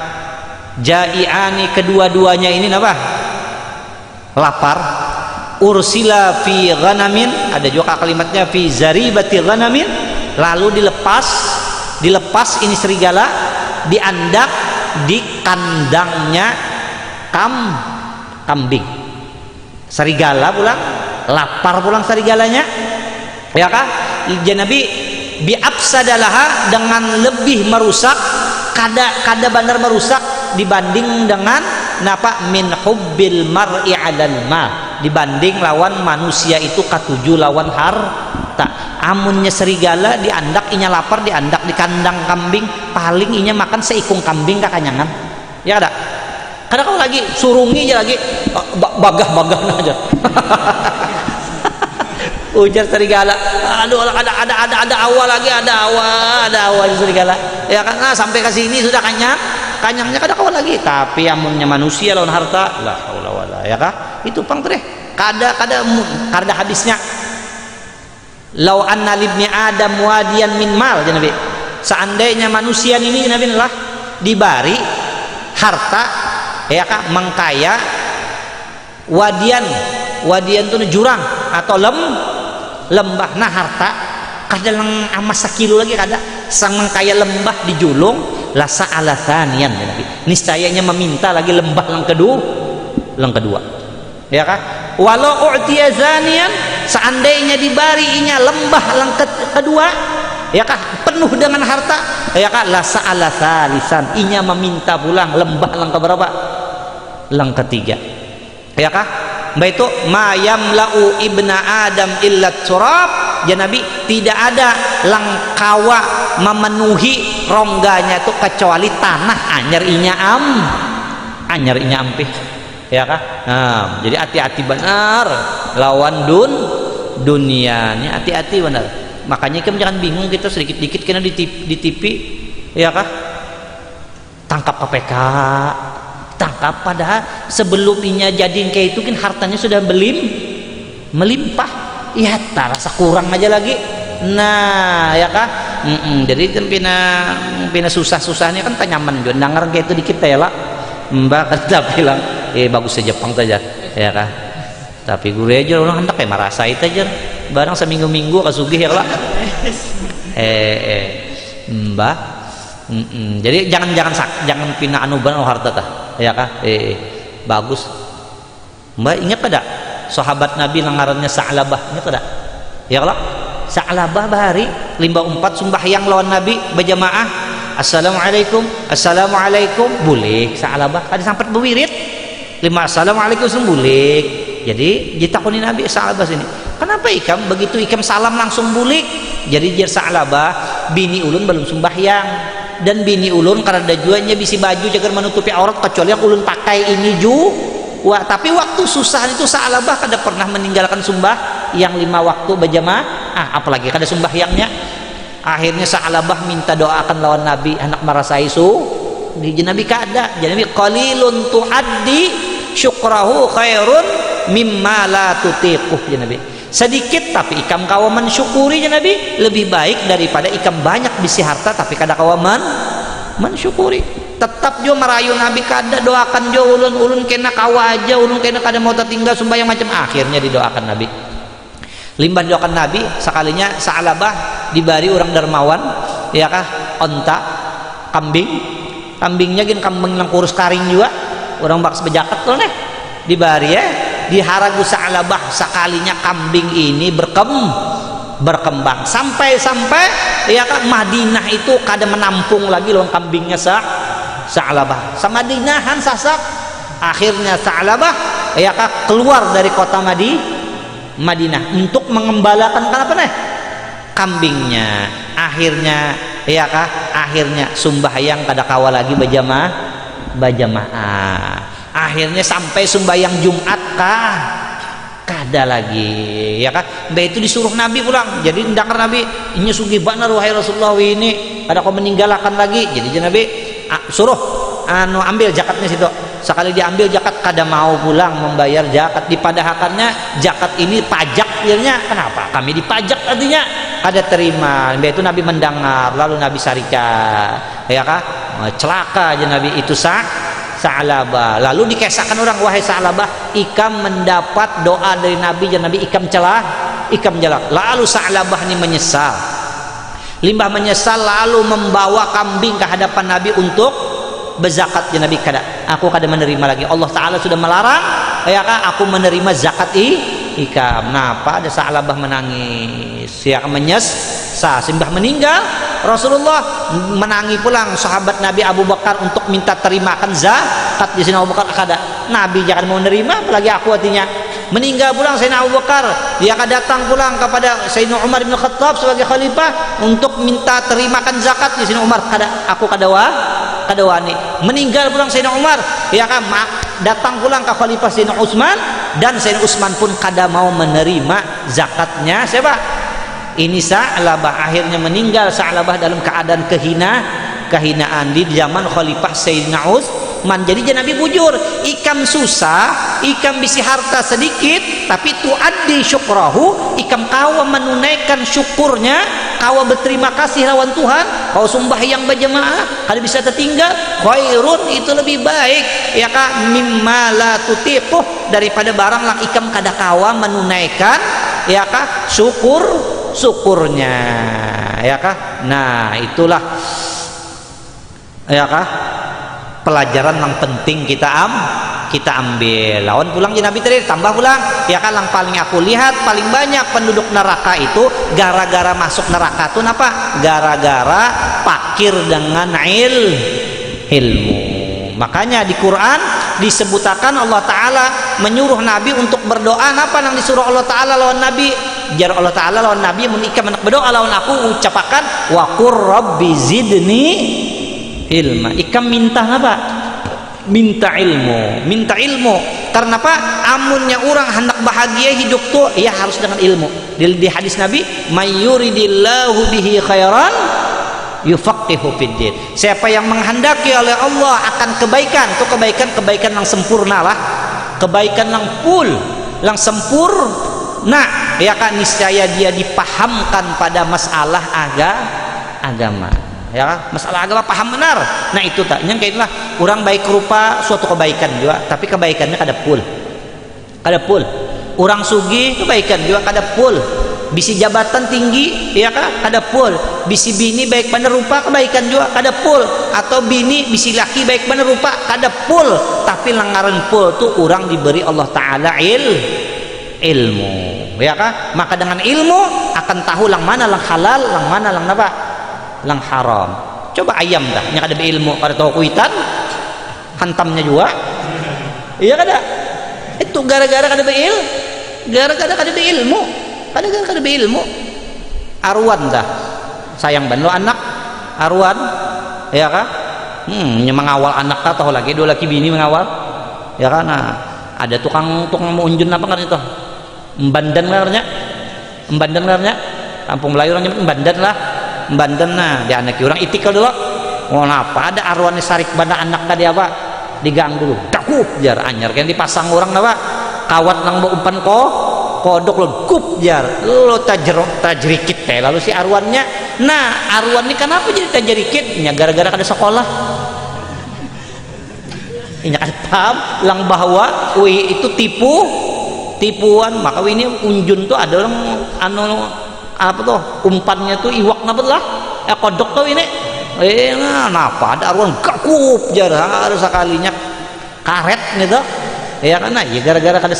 Jai'ani, kedua-duanya ini apa? Lapar. Ursila fi ghanamin, ada juga kalimatnya fi zaribati ghanamin, lalu dilepas ini serigala, diandak di kandangnya kambing. Serigala pulang, lapar pulang serigalanya. Ya kah? Nabi biabsadalaha, dengan lebih merusak, kada benar merusak dibanding dengan napa min hubbil mar'i 'alal ma, dibanding lawan manusia itu katuju lawan harta. Amunnya serigala diandak inya lapar, diandak di kandang kambing, paling inya makan seikung kambing kakanyangan. Ya ada. Kadang kau lagi surungi aja lagi bagah-bagah aja. Ujar serigala, aduh ada awal lagi, ada awal serigala. Ya kan, sampai ke sini sudah kanyangnya kada kawan lagi. Tapi amunnya manusia lawan harta, la haula wala, ya kah? Itu pang deh. Kada habisnya. Lau anna libni Adam wadiyan min mal, Nabi. Seandainya manusia ini Nabi lah dibari harta, ya kah, mengkaya wadian itu jurang atau lembah. Nah harta kada lang amas sekilo lagi, kada sang mengkaya lembah dijulung la sa'ala thaniyan ya Nabi, niscayanya meminta lagi lembah lang kedua, ya kah? Walau u'tiya zaniyan, seandainya dibarinya lembah lang kedua, ya kah, penuh dengan harta, ya kah, la sa'ala thalisan, inya meminta pulang lembah lang keberapa? Lang ketiga, ya kah? Mbak itu mayam lau ibna Adam illa turab, ya Nabi, tidak ada langkawa memenuhi rongganya itu kecuali tanah. Anyar inya ampih, ya kah? Nah, jadi hati-hati benar lawan dunia ini, hati-hati benar. Makanya kamu jangan bingung kita sedikit-dikit kena di TV, ya kah? Tangkap KPK, tangkap, padahal sebelumnya jadi kayak itu kan hartanya sudah melimpah, ya tak rasa kurang aja lagi. Nah ya kah, jadi pina susah-susahnya kan tanyaman juga dengar kayak itu dikit ya lah mbak kata bilang bagus saja Jepang saja, ya kah, tapi gue aja orang hendak kayak merasa itu aja barang seminggu-minggu kasugih ya lah. Mbak, jadi jangan pina anuban harta tah, ya kah, bagus. Mbak ingat pada sahabat Nabi langarannya Sa'labah, ingat pada? Ya Allah, Sa'labah bahari 54 sembahyang lawan Nabi berjamaah. Assalamualaikum, assalamualaikum, boleh Sa'labah. Ada sampai berwirid 5 assalamualaikum boleh. Jadi ditakuni Nabi Sa'labah sini, kenapa ikam begitu ikam salam langsung boleh? Jadi jer Sa'labah, bini ulun belum sembahyang, dan bini ulun karena dajuannya bisi baju jaga menutupi aurat kecuali yang ulun pakai ini tapi waktu susah itu Sa'labah kada pernah meninggalkan yang 5 waktu berjamaah, apalagi kada sembahyangnya. Akhirnya Sa'labah minta doakan lawan Nabi, anak merasai di Nabi kada. Jadi Nabi qalilun tuaddi syukrahu khairun mimma la tutiquh, ya Nabi. Sedikit tapi ikam kawa mensyukuri, ya Nabi, lebih baik daripada ikam banyak bisi harta tapi kada kawa mensyukuri. Tetap jo merayu Nabi kada, doakan jo ulun kena kawa aja, ulun kena kada mau tertinggal sembahyang macam. Akhirnya didoakan Nabi, limbah doakan Nabi. Sekalinya Sa'labah dibari orang dermawan, ya kah, onta kambingnya gin kambing yang kurus karing juga, orang baks bejakat tuh nih dibari ya, diharagu Sa'labah. Sekalinya kambing ini berkembang sampai ya kan Madinah itu kada menampung lagi lawan kambingnya Sa'labah. Sa Madinahan sasak Akhirnya Sa'labah ya kah keluar dari kota Madinah untuk mengembalakan apa nih? Kambingnya. Akhirnya ya kah akhirnya sumbahyang kada kawa lagi bajamaah. Akhirnya sampai sumbayang Jumat kah kada lagi ya kan. Mbak itu disuruh Nabi pulang. Jadi ndakar Nabi ini sugih banar wahai Rasulullah ini kada kau meninggalkan lagi. Jadi Nabi suruh ambil zakatnya situ. Sekali diambil zakat kada mau pulang membayar zakat, dipadahakannya zakat ini pajak akhirnya. Kenapa kami dipajak artinya kada terima. Mbak itu Nabi mendengar lalu Nabi sarika ya kah celaka aja Nabi itu Sa'labah. Lalu dikesahkan orang, wahai Sa'labah, ikam mendapat doa dari Nabi dan Nabi ikam jalak. Lalu Sa'labah ini menyesal, limbah menyesal lalu membawa kambing ke hadapan Nabi untuk berzakat. Ya Nabi aku kada menerima lagi, Allah Ta'ala sudah melarang ya kah aku menerima zakat ikam. Napa ada Sa'labah menangis ya menyesal simbah meninggal. Rasulullah menangi pulang sahabat Nabi Abu Bakar untuk minta terimakan zakat. Di sini Abu Bakar kada, Nabi jangan mau nerima apalagi aku artinya. Meninggal pulang Sayyidina Abu Bakar, dia akan datang pulang kepada Sayyidina Umar bin Khattab sebagai khalifah untuk minta terimakan zakat. Di sini Umar kada, aku kada wani. Meninggal pulang Sayyidina Umar, ya kan datang pulang ke khalifah Sayyidina Utsman, dan Sayyidina Utsman pun kada mau menerima zakatnya siapa? Ini Sa'labah. Akhirnya meninggal Sa'labah dalam keadaan kehinaan di zaman khalifah Sayyidina Utsman. Jadi Nabi bujur, ikam susah, ikam bisi harta sedikit, tapi tuaddi syukrahu, ikam kawa menunaikan syukurnya, kawa berterima kasih lawan Tuhan, kau sembahyang berjamaah, kada bisa tertinggal, khairun itu lebih baik ya kah mimma la tutiquh, daripada barang lang ikam kada kawa menunaikan ya kah syukurnya ya kah. Nah itulah ya kah pelajaran yang penting kita ambil. Lawan pulang je Nabi tadi tambah pulang ya kan. Yang paling aku lihat paling banyak penduduk neraka itu gara-gara masuk neraka tuh napa? Gara-gara pakir dengan ilmu. Makanya di Quran disebutakan Allah Ta'ala menyuruh Nabi untuk berdoa. Napa yang disuruh Allah Ta'ala lawan Nabi? Jar Allah Ta'ala lawan Nabi menikah menak berdoa lawan aku ucapakan wa qur rabbi zidni ilma. Ikam minta apa? Minta ilmu. Karena apa? Amunnya orang hendak bahagia hidup tuh ya harus dengan ilmu. Di hadis Nabi, mayyuridillahu bihi khairan yufaqihu fiddin. Siapa yang menghendaki oleh Allah akan kebaikan, itu kebaikan yang sempurna lah, kebaikan yang full, yang sempurna ya kan, niscaya dia dipahamkan pada masalah agama ya kan? Masalah agama paham benar. Nah itu tak nyangkainlah orang baik rupa suatu kebaikan juga, tapi kebaikannya kada full. Orang sugih kebaikan juga kada full. Bisi jabatan tinggi ya kan kada full. Bisi bini baik benar rupa kebaikan juga kada full. Atau bini bisi laki baik benar rupa kada full. Tapi langaran full tuh orang diberi Allah Ta'ala ilmu ya kan. Maka dengan ilmu akan tahu lang mana lang halal, lang mana lang apa, lang haram. Coba ayam dah nya kada berilmu kada tahu kuitan hantamnya juga iya kada. Itu gara-gara kada berilmu. Arwan dah sayang ban lo anak arwan ya kan. Nya mengawal anak tahu lagi dua laki bini mengawal ya kan. Nah, ada tukang mau unjun apa kan itu embandan ngarnya kampung Melayu orangnya embandan nah dia anak orang itikal dulu. Oh apa ada arwane sarik bana anak tadi apa diganggu dulu dakup jar anyar kan dipasang orang apa kawat nang mau umpan kodok lo gup jar lo tajrikit teh lalu si arwannya. Nah arwan ini kenapa jadi tajrikit nya gara-gara kada sekolah ini kada paham lang bahwa itu tipuan. Maka ini unjun tuh ada orang apa tuh umpannya tuh iwak napa lah kodok tuh ini napa ada arwan gakup jar harus sekalinya karet gitu ya kan. Ya gara-gara kada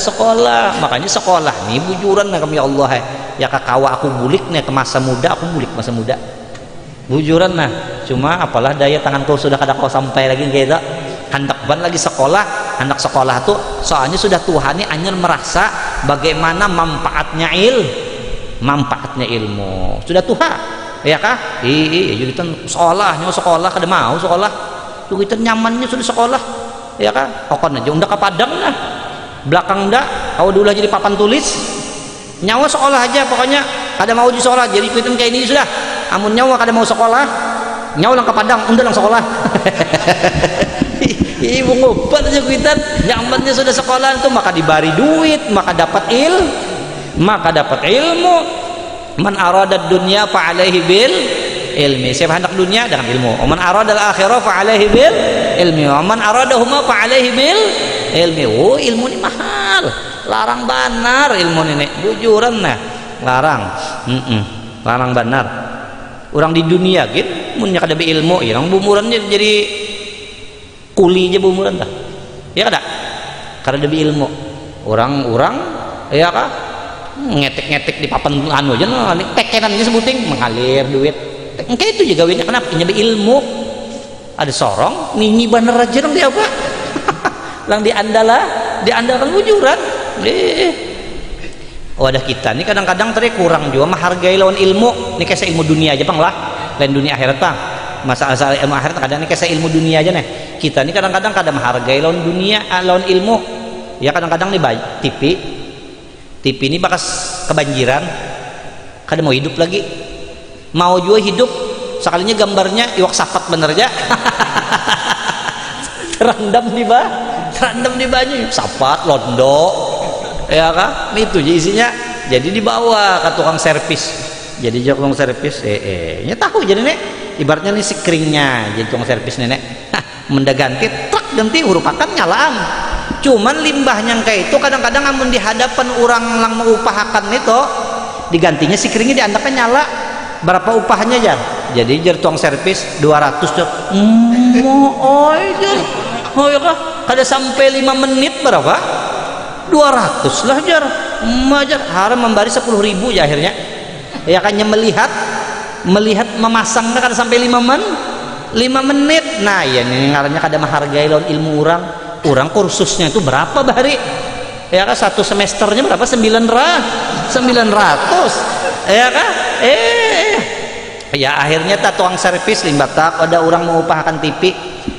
sekolah makanya sekolah nih bujuran nah kami Allah ya kakawa aku bulik nih ke masa muda bujuran nah. Cuma apalah daya tangan kau sudah kada kau sampai lagi gitu hendak ban lagi sekolah, hendak sekolah tuh soalnya sudah Tuhan ini anjir merasa bagaimana manfaatnya ilmu sudah Tuhan ya kah jadi sekolah kada mau sekolah tuh kita nyamannya sudah sekolah ya kah pokoknya aja undak ke Padang lah belakang dah kau dulu jadi papan tulis nyawa sekolah aja pokoknya kada mau di sekolah jadi kita kayak ini sudah amun nyawa kada mau sekolah nyawa lang ke Padang undak lang sekolah ibu ngobat aja kita nyamannya sudah sekolah itu maka dibari duit maka dapat ilmu man aradad dunya fa alaihi bil ilmi siapa hendak dunia dengan ilmu man aradal akhirah fa alaihi bil ilmi man aradahuma fa alaihi bil ilmi ilmu ini mahal larang banar ilmu ini bujuran nah larang banar orang di dunia gitu munnya kada be ilmu ya orang bumurannya jadi kuli aja bumuran dah ya kada kada be ilmu orang ya kah ngetik di papan anu aja no tekenannya sebuting mengalir duit kayak itu juga gawinnya kenapa ini ilmu ada sorong nini bener aja dong dia apa lang diandalkan bujuran wadah kita nih kadang-kadang tadi kurang juga menghargai lawan ilmu nih kayak ilmu dunia aja bang lah lain dunia akhirat bang masalah ilmu akhirat kadang nih kayak ilmu dunia aja nih kita nih kadang-kadang kadang menghargai lawan dunia lawan ilmu ya kadang-kadang nih TV ini bakas kebanjiran kada mau hidup lagi mau juga hidup sekalinya gambarnya iwak sapat bener aja terendam di banyu sapat londo ya kan itu isinya jadi dibawa ke tukang servis jadi tukang servis nya tahu jadi nek ibaratnya nih si keringnya jadi tukang servis nenek mendaganti truk ganti huruf akan nyalaan cuman limbahnya kayak itu kadang-kadang amun di hadapan orang yang mengupahakan itu digantinya si keringnya diandapnya nyala berapa upahnya jar jadi jar tuang servis 200 jar oh ya kah kada sampai 5 menit berapa 200 lah jar haram membari 10.000 ya akhirnya ya kan melihat memasangnya kada sampai 5 menit nah ya ini ngarannya kada menghargai lawan ilmu orang kursusnya itu berapa bahari ya kan satu semesternya berapa 900 ya kan ya akhirnya tuang servis limbatak ada orang mengupahakan TV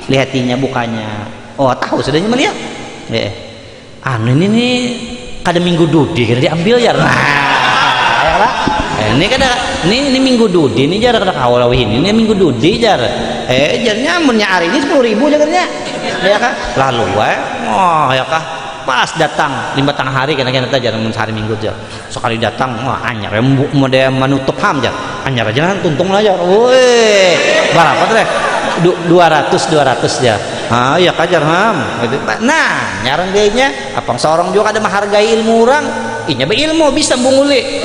lihatinya bukanya oh tahu sudahnya melihat anu ini nih kada minggu dudi kada diambil ya nah ya lah ini kada ini minggu dudi ini jar kada kawal ini minggu dudi jar jarnya amunnya hari ini 10.000 jarnya ya kan lalu oh ya kah pas datang lima tengah hari kena-kena aja sehari minggu aja sekali datang wah anyar mode menutup ham aja anyar aja tuntung aja woi berapa tuh 200 ya ya kajar ham nah nyaran kayaknya apa seorang juga ada menghargai ilmu orang inya berilmu bisa bunguli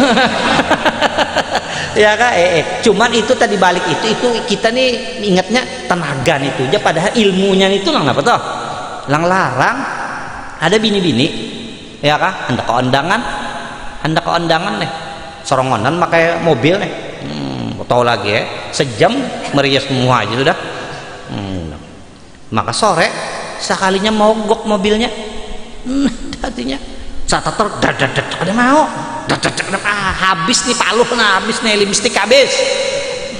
ya kak cuman itu tadi balik itu kita nih ingatnya tenaga itu aja padahal ilmunya itu lang apa toh lang larang ada bini-bini ya kak hendak ke undangan nih sorongonan pakai mobil nih tahu lagi sejam merias semua aja sudah maka sore sekalinya mogok mobilnya hatinya satator ada mau habis nih paluh nah habis nih lipstik habis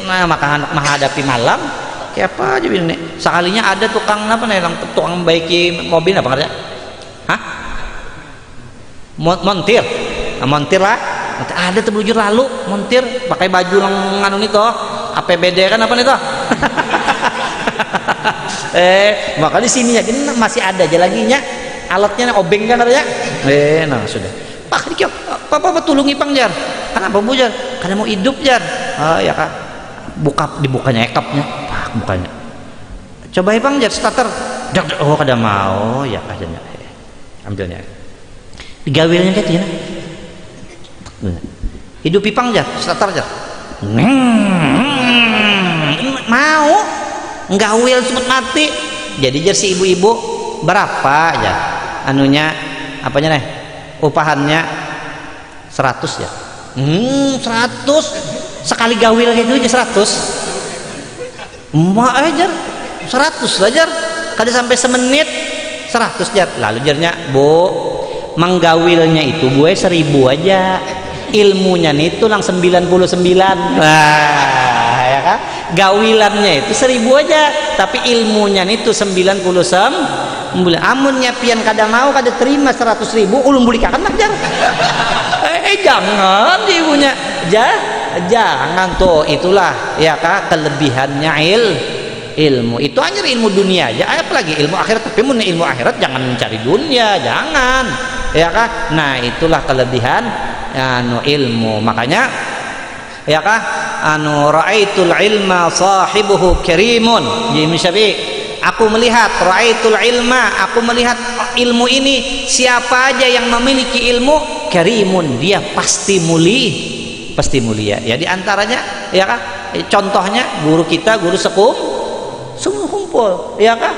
nah maka menghadapi malam kayak apa aja ini sekalinya ada tukang apa nih tukang membaiki mobil apa kerja montir lah ada terbujur lalu montir pakai baju nganu nih toh APBD kan apa nih toh maka di sini ya masih ada aja lagi nya alatnya obeng kan ada ya nah sudah pak dikyo apa tulungi pang jar kenapa bu jar karena mau hidup jar ya kak dibukanya ekapnya pak bukanya coba pang jar starter oh kada mau ya kajanya ambilnya digawilnya kayak gitu ya hidup pipang jar starter jar mau nggawil semut mati jadi jar si ibu-ibu berapa aja anunya apanya nih upahannya 100 ya 100 sekali gawil kayak gitu aja 100 emak aja 100 lah jar kada sampai semenit 100 jar. Lalu jarnya, Bu, menggawilnya itu buat 1000 aja, ilmunya itu lang 99. Nah, ya kan? Gawilannya itu 1000 aja, tapi ilmunya itu 99. Amunnya pian kada mau kada terima 100.000 ulun bulikakan majar. Jangan ibunya, jangan tuh, itulah ya kan kelebihannya ilmu itu hanya ilmu dunia aja, apalagi ilmu akhirat. Tapi mun ilmu akhirat jangan mencari dunia, jangan ya kan. Nah itulah kelebihan ilmu. Makanya ya kan raaitul ilma sahibuhu karimun. Jadi Syafi'i, aku melihat raaitul ilma, aku melihat ilmu ini, siapa aja yang memiliki ilmu karimun, dia pasti mulia ya. Di antaranya ya kan contohnya guru kita, guru semua kumpul ya kan.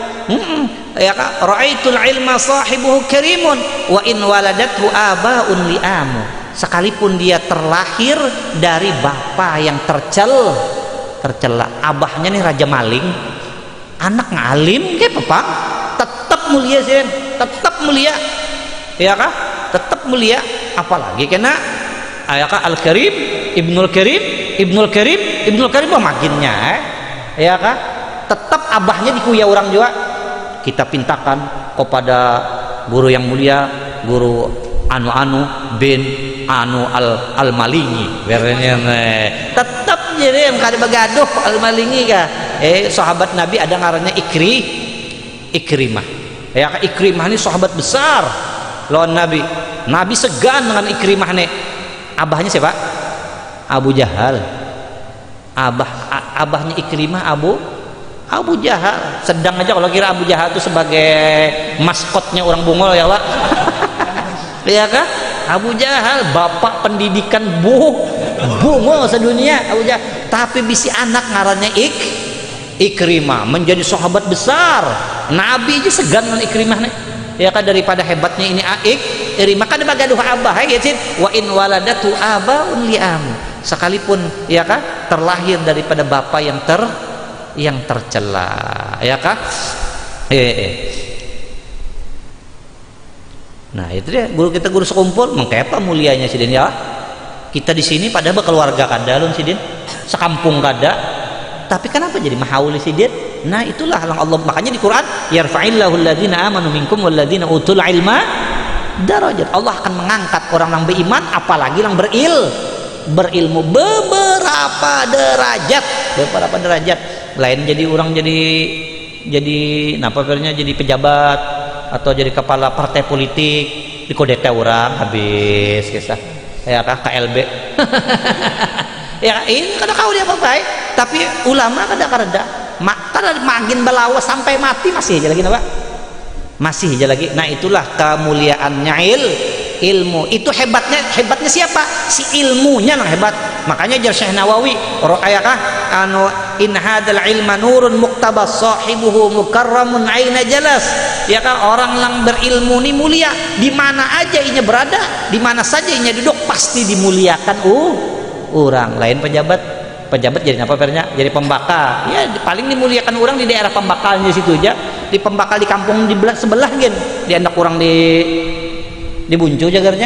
Ya kan, raaitul ilma sahibuhu karimun wa in waladathu abaun li'amu. Sekalipun dia terlahir dari bapa yang tercela, abahnya nih raja maling, anak ngalim kayak papa, tetap mulia sih, tetap mulia ya kan, tetap mulia. Apalagi kena ya kan al-karim, ibnul karim pemakinnya ya kan, tetap abahnya dikuya orang juga. Kita pintakan kepada guru yang mulia, guru anu bin al malingi berenya tetap jadi yang kada begaduh al malingi kah. Sahabat Nabi ada ngarannya Ikrimah ya kan. Ikrimah ini sahabat besar lawan Nabi segan dengan Ikrimah nih. Abahnya siapa? Abu Jahal. Abahnya Ikrimah Abu Jahal. Sedang aja kalau kira Abu Jahal itu sebagai maskotnya orang Bungol ya Pak. Ya kan? Abu Jahal bapak pendidikan Bungol sedunia Abu Jahal. Tapi bisi anak ngarannya Ikrimah, menjadi sahabat besar. Nabi aja segan dengan Ikrimah nih. Ya kan, daripada hebatnya ini Ikrimah kan bagaduh abah ya sih. Wa in waladatu abaun li'am. Sekalipun ya kan terlahir daripada bapak yang tercela ya kan. Nah itu dia guru kita, guru sekumpul mengkepa mulianya sidin ya. Kita di sini padahal berkeluarga kada lun sidin, sekampung kada, tapi kenapa jadi mahauli sidin? Nah itulah Allah, makanya di Quran yarfa'illahu alladhina amanu minkum walladhina utul ilma darajat. Allah akan mengangkat orang yang beriman, apalagi yang berilmu beberapa derajat. Lain jadi orang jadi namanya jadi pejabat atau jadi kepala partai politik, dikodete orang habis kisah ya kah KLB. Ya ini kada kau dia pakai, tapi ulama kada makin belawas sampai mati masih aja lagi napa? Masih aja lagi. Nah itulah kemuliaannya ilmu. Itu hebatnya siapa? Si ilmunya yang hebat. Makanya jar Syekh Nawawi ayakah in hadzal ilma nurun muktabas sahibuhu mukarramun aina jalas. Ya kan, orang yang berilmu ini mulia, di mana aja inya berada, di mana saja inya duduk pasti dimuliakan orang. Lain pejabat jadi apa pernya? Jadi pembakal. Ya paling dimuliakan orang di daerah pembakalnya situ aja. Di pembakal di kampung di sebelah gen. Di anak orang di Buncu jagarnya.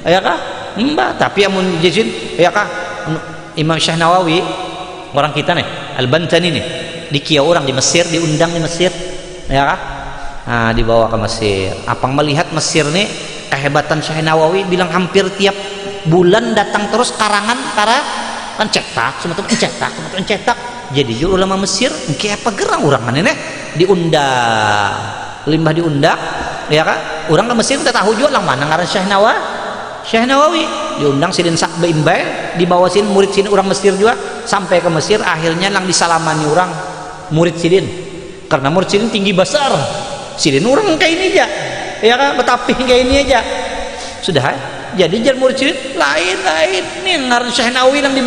Ya kah? Mbak, tapi amun jizin ya kah? Imam Syekh Nawawi orang kita nih, Al-Bantani nih, dikia orang di Mesir, diundang di Mesir. Ya kah? Nah, dibawa ke Mesir. Apang melihat Mesir nih kehebatan Syekh Nawawi, bilang hampir tiap bulan datang terus karangan kan cetak, semacam cetak. Jadi ulama Mesir engke apa gerang orang aneh diundang. Limbah diundang, ya kan? Orang ke Mesir kita tahu juga lah mana ngaran Syekh Nawawi diundang sidin sak beimbai, dibawa sin murid sin orang Mesir juga sampai ke Mesir. Akhirnya lang disalamani orang murid sidin, karena murid sidin tinggi besar, sidin orang kayak ini aja ya kan, betapih kayak ini aja sudah. Jadi jar murid sidin lain nih ngaran Syekh Nawawi yang di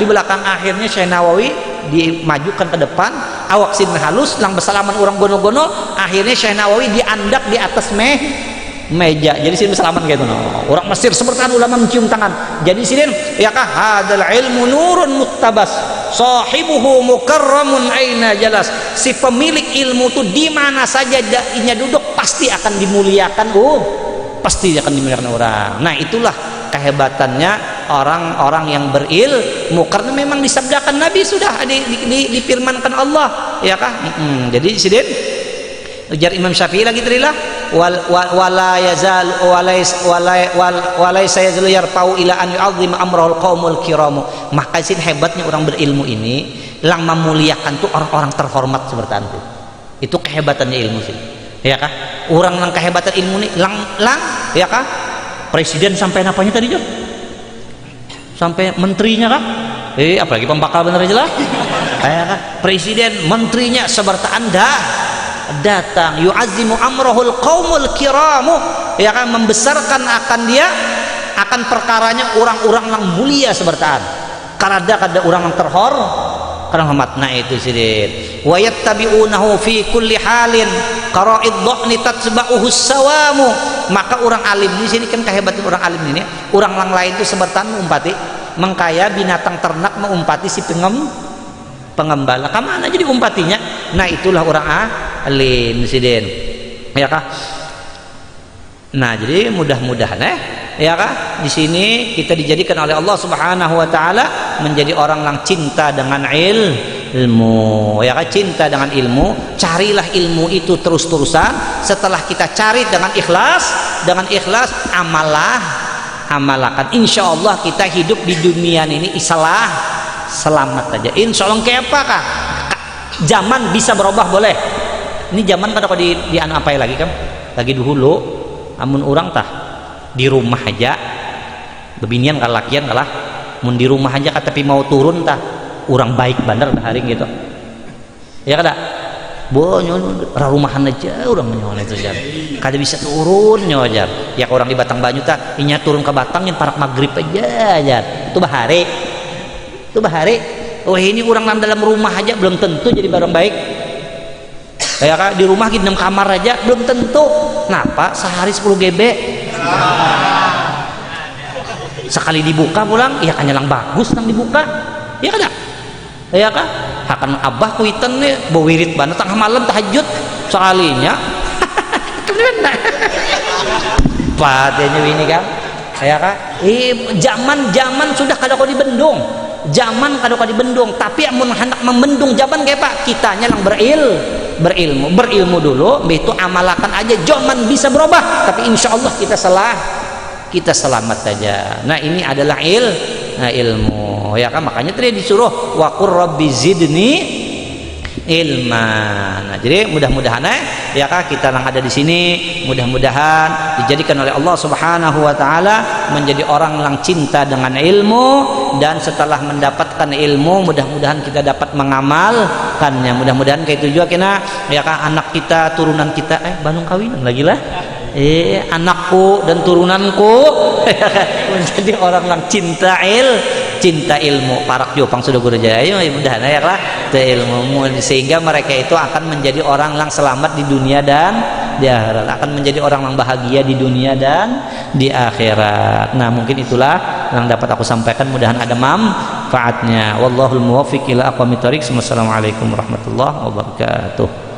belakang. Akhirnya Syekh Nawawi dimajukan ke depan, awak sin halus lang bersalaman orang gono-gono. Akhirnya Syekh Nawawi diandak di atas meja, jadi sini bersalaman kayak itu. Orang Mesir seperti ulama mencium tangan. Jadi sini ya kah hadzal ilmu nurun muktabas sahibuhu mukarramun aina jalas. Si pemilik ilmu itu di mana saja dai-nya duduk pasti akan dimuliakan, pasti akan dimuliakan orang. Nah, itulah kehebatannya orang-orang yang berilmu, karena memang disabdakan Nabi, sudah difirmankan Allah, ya kah? Jadi sidin ujar Imam Syafi'i lagi terilah wala yazal walaysa yazal yarfa'u ila an yu'azzima amrahul qaumul kiramu. Maka sin hebatnya orang berilmu ini lang memuliakan tuh orang-orang terhormat seperti itu. Itu kehebatannya ilmu sih, ya kah? Orang lang kehebatan ilmu ini lang ya kah? Presiden sampai apanya tadi, Jok? Sampai menterinya kah? Apalagi pembakal bener aja lah. Ya kah? Presiden, menterinya seperti Anda datang yu'azzimu amrahul qaumul kiramu, ya kan, membesarkan akan dia akan perkaranya orang-orang yang mulia sebertaan karena ada orang yang terhormat. Nah, itu sidin wa yattabi'unahu fi kulli halin qara'id dhani tatba'uhu sawamu. Maka orang alim di sini kan kehebatan orang alim ini, orang lain itu sebertaan mengumpati mengkaya binatang ternak mengumpati si pengembala, kemana jadi umpatinya. Nah, itulah orang alim sidin, ya kah? Nah, jadi mudah-mudahan ya kah, di sini kita dijadikan oleh Allah Subhanahu wa taala menjadi orang yang cinta dengan ilmu, ya kah? Cinta dengan ilmu, carilah ilmu itu terus-terusan. Setelah kita cari dengan ikhlas amalkan, insyaallah kita hidup di dunia ini selamat aja, insyaallah. Kayak apa kah? Zaman bisa berubah, boleh. Ini zaman kada kok di anu apa lagi kan? Lagi dulu amun orang tah di rumah aja bebinian kalakian kalah mun di rumah aja tapi mau turun tah orang baik bandar dah haring gitu. Ya kada? Rumahan aja orang menyoal itu jar. Kada bisa turun nyojar. Ya orang di Batang Banyu tah inya turun ke Batang yang parak maghrib aja jar. Itu bahari. Oh, ini orang dalam rumah aja belum tentu jadi barang baik. Ya kak, di rumah kita 6 kamar aja belum tentu. Kenapa? Sehari 10 GB. Sekali dibuka pulang, ya kan nyelang bagus nang dibuka. Ya kada? Ya kak, akan abah kuitan nih bawirit banget tengah malam tahajud sekalinya. Padanya ini kan. Ya kak, zaman sudah kada kau dibendung. Zaman kada kau dibendung, tapi amun hendak membendung zaman kayak pak, kitanya lang berilmu dulu, itu amalkan aja. Zaman bisa berubah, tapi insya Allah kita selamat aja. Nah, ini adalah ilmu, ya kan? Makanya tadi disuruh waqur rabbi zidni ilma. Nah, jadi mudah-mudahan ya kak, kita yang ada di sini mudah-mudahan dijadikan oleh Allah Subhanahu wa taala menjadi orang yang cinta dengan ilmu, dan setelah mendapatkan ilmu mudah-mudahan kita dapat mengamalkannya. Mudah-mudahan kayak itu juga kena ya kak, anak kita, turunan kita Bandung kawinan lagi lah. Anakku dan turunanku menjadi orang yang cinta ilmu. Parak Jopang sudah guru jaya, mudah ya lah ilmu, sehingga mereka itu akan menjadi orang yang selamat di dunia dan di akhirat, akan menjadi orang yang bahagia di dunia dan di akhirat. Nah, mungkin itulah yang dapat aku sampaikan, mudahan ada manfaatnya. Wallahul muwaffiq ila aqwamit thoriq. Wassalamualaikum warahmatullahi wabarakatuh.